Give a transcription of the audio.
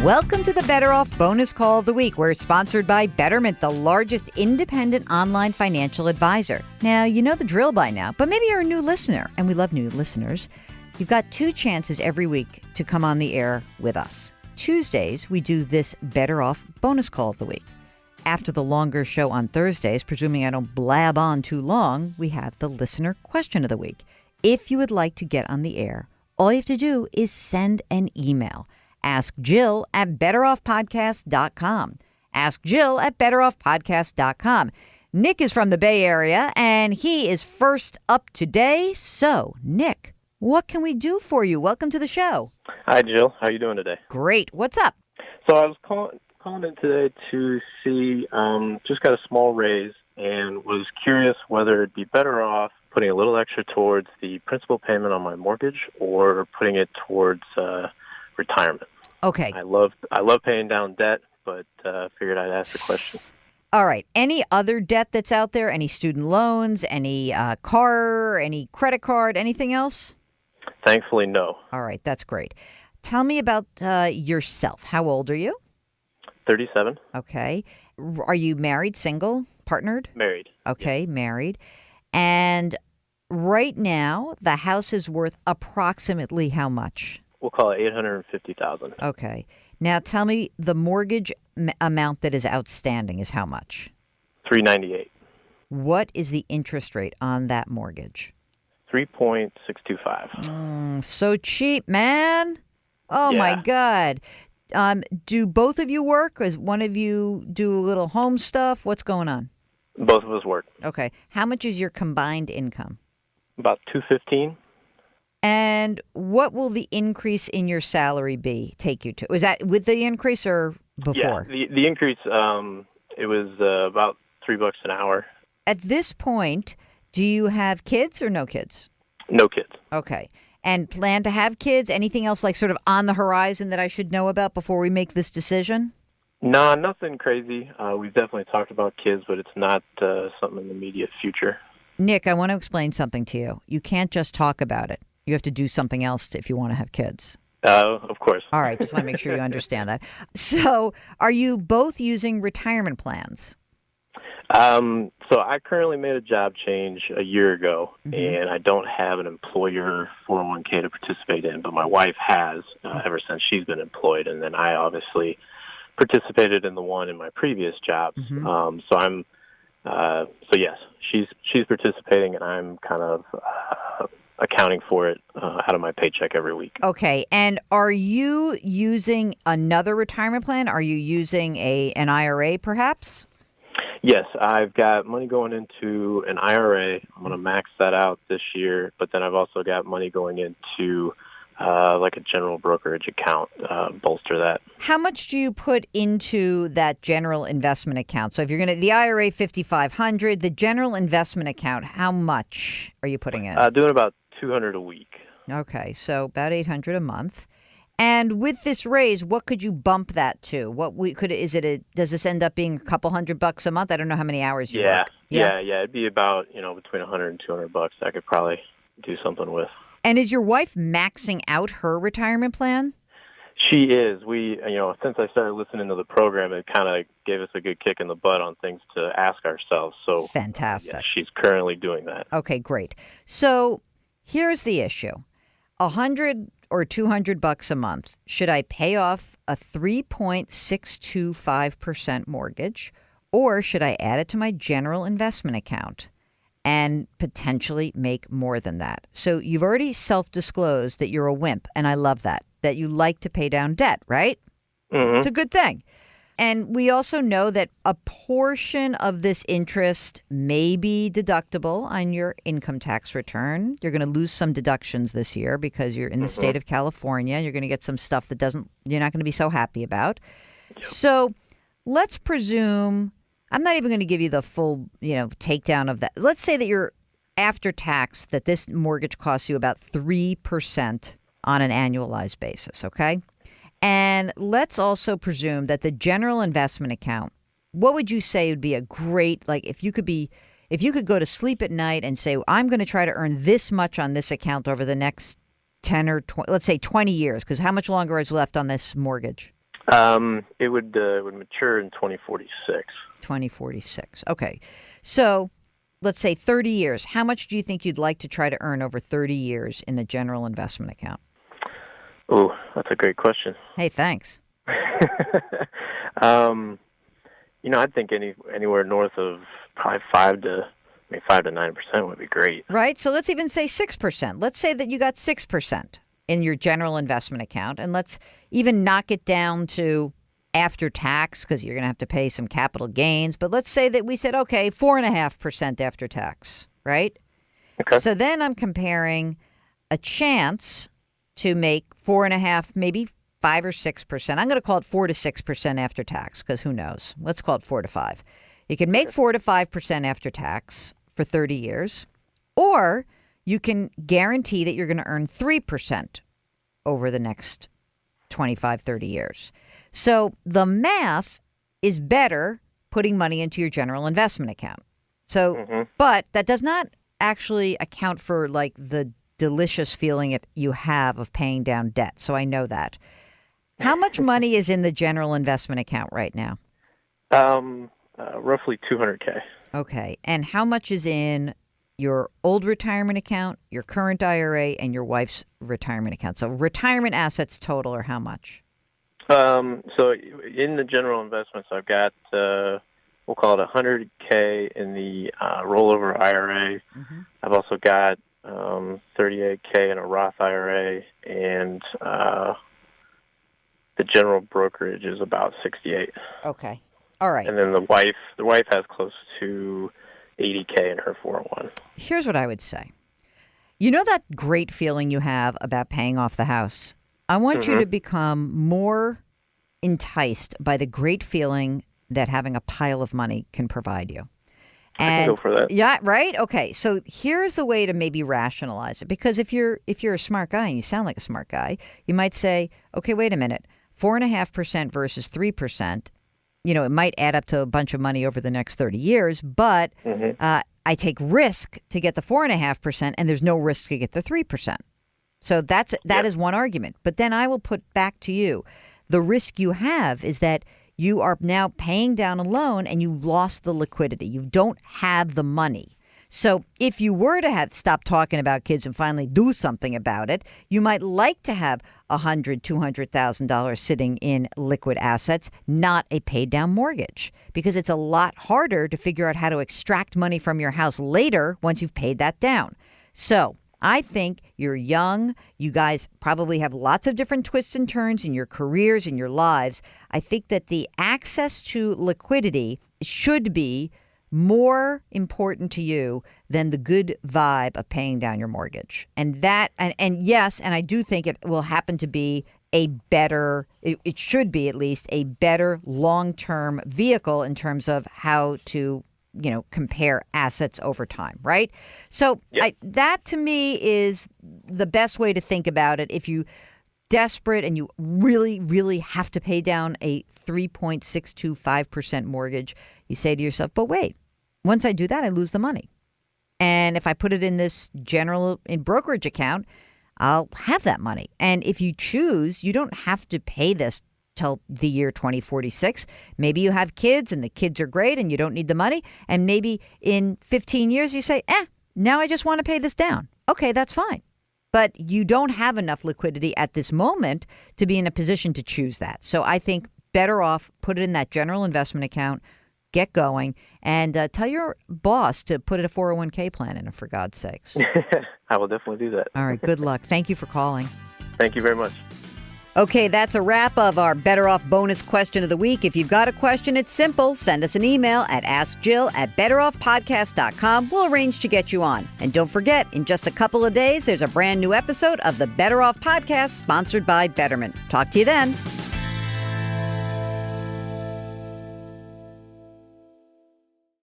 Welcome to the Better Off Bonus Call of the Week. We're sponsored by Betterment, the largest independent online financial advisor. Now, you know the drill by now, but maybe you're a new listener, and we love new listeners. You've got 2 chances every week to come on the air with us. Tuesdays, we do this Better Off Bonus Call of the Week. After the longer show on Thursdays, presuming I don't blab on too long, we have the listener question of the week. If you would like to get on the air, all you have to do is send an email. Ask Jill at betteroffpodcast.com. Ask Jill at betteroffpodcast.com. Nick is from the Bay Area, and he is first up today. So, Nick, what can we do for you? Welcome to the show. Hi, Jill. How are you doing today? Great. What's up? So I was calling in today to see, just got a small raise and was curious whether it'd be better off putting a little extra towards the principal payment on my mortgage or putting it towards retirement. Okay. I love paying down debt, but figured I'd ask the question. All right. Any other debt that's out there? Any student loans? Any car? Any credit card? Anything else? Thankfully, no. All right. That's great. Tell me about yourself. How old are you? 37. Okay. Are you married, single, partnered? Married. Okay, married. And right now, the house is worth approximately how much? We'll call it $850,000. Okay. Now tell me the mortgage amount that is outstanding is how much? $398. What is the interest rate on that mortgage? 3.625. So cheap, man. Oh, Yeah. my God. Do both of you work? Does one of you do a little home stuff? What's going on? Both of us work. Okay. How much is your combined income? About $215. And what will the increase in your salary be, take you to? Was that with the increase or before? Yeah, the increase, it was about $3 an hour. At this point, do you have kids or no kids? No kids. Okay. And plan to have kids? Anything else like sort of on the horizon that I should know about before we make this decision? No, nothing crazy. We've definitely talked about kids, but it's not something in the immediate future. Nick, I want to explain something to you. You can't just talk about it. You have to do something else if you want to have kids. Of course. All right. Just want to make sure you understand that. So are you both using retirement plans? So I currently made a job change a year ago, and I don't have an employer 401k to participate in, but my wife has ever since she's been employed, and then I obviously participated in the one in my previous jobs. So yes, she's participating, and I'm kind of accounting for it out of my paycheck every week. Okay. And are you using another retirement plan? Are you using an IRA perhaps? Yes, I've got money going into an IRA. I'm going to max that out this year, but then I've also got money going into like a general brokerage account, bolster that. How much do you put into that general investment account? So if you're going to, the IRA 5,500, the general investment account, how much are you putting in? Doing about $200 a week. Okay, so about $800 a month. And with this raise, what could you bump that to? Does this end up being a couple $100 a month? I don't know how many hours you work. Yeah. It'd be about, between $100 and $200 I could probably do something with. And is your wife maxing out her retirement plan? She is. We, since I started listening to the program, it kind of gave us a good kick in the butt on things to ask ourselves. So fantastic. Yeah, she's currently doing that. Okay, great. So here's the issue. $100 or $200 a month. Should I pay off a 3.625% mortgage, or should I add it to my general investment account and potentially make more than that? So you've already self-disclosed that you're a wimp, and I love that you like to pay down debt, right? Mm-hmm. It's a good thing. And we also know that a portion of this interest may be deductible on your income tax return. You're going to lose some deductions this year because you're in the state of California. You're going to get some stuff that you're not going to be so happy about. Yep. So let's presume, I'm not even going to give you the full, takedown of that. Let's say that you're after tax, that this mortgage costs you about 3% on an annualized basis, okay? And let's also presume that the general investment account, what would you say would be a great, if you could go to sleep at night and say, I'm going to try to earn this much on this account over the next 10 or 20, let's say 20 years, because how much longer is left on this mortgage? It would mature in 2046. 2046. Okay. So let's say 30 years. How much do you think you'd like to try to earn over 30 years in a general investment account? Oh, that's a great question. Hey, thanks. I think anywhere north of probably 5 to 9% would be great. Right. So let's even say 6%. Let's say that you got 6% in your general investment account, and let's even knock it down to after tax, because you're going to have to pay some capital gains. But let's say that we said, okay, 4.5% after tax, right? Okay. So then I'm comparing a chance to make 4.5%, maybe 5 or 6%. I'm going to call it 4 to 6% after tax, because who knows? Let's call it 4 to 5. You can make 4 to 5% after tax for 30 years, or you can guarantee that you're going to earn 3% over the next 25, 30 years. So the math is better putting money into your general investment account. So, but that does not actually account for like the delicious feeling you have of paying down debt. So I know that. How much money is in the general investment account right now? Roughly $200K. Okay. And how much is in your old retirement account, your current IRA, and your wife's retirement account? So retirement assets total are how much? So in the general investments, I've got, we'll call it $100K in the rollover IRA. Mm-hmm. I've also got $38K in a Roth IRA, and the general brokerage is about $68. Okay. All right. And then the wife has close to $80K in her 401. Here's what I would say. You know that great feeling you have about paying off the house? I want you to become more enticed by the great feeling that having a pile of money can provide you. And, I can go for that. Yeah, right? Okay. So here's the way to maybe rationalize it. Because if you're a smart guy, and you sound like a smart guy, you might say, okay, wait a minute, 4.5% versus 3%. It might add up to a bunch of money over the next 30 years, but I take risk to get the 4.5%, and there's no risk to get the 3%. So that is one argument. But then I will put back to you, the risk you have is that you are now paying down a loan and you've lost the liquidity. You don't have the money. So if you were to have stopped talking about kids and finally do something about it, you might like to have $100,000, $200,000 sitting in liquid assets, not a paid down mortgage, because it's a lot harder to figure out how to extract money from your house later once you've paid that down. So I think you're young. You guys probably have lots of different twists and turns in your careers, in your lives. I think that the access to liquidity should be more important to you than the good vibe of paying down your mortgage. And yes, and I do think it will happen to be it should be at least a better long-term vehicle in terms of how to, compare assets over time, right? So that to me is the best way to think about it. If you desperate and you really, really have to pay down a 3.625% mortgage, you say to yourself, but wait, once I do that, I lose the money. And if I put it in this brokerage account, I'll have that money. And if you choose, you don't have to pay this till the year 2046. Maybe you have kids and the kids are great and you don't need the money. And maybe in 15 years you say, now I just want to pay this down. Okay, that's fine. But you don't have enough liquidity at this moment to be in a position to choose that. So I think better off put it in that general investment account, get going, and tell your boss to put a 401k plan in it, for God's sakes. I will definitely do that. All right, good luck. Thank you for calling. Thank you very much. Okay, that's a wrap of our Better Off bonus question of the week. If you've got a question, it's simple. Send us an email at askjill@betteroffpodcast.com. We'll arrange to get you on. And don't forget, in just a couple of days, there's a brand new episode of the Better Off Podcast sponsored by Betterment. Talk to you then.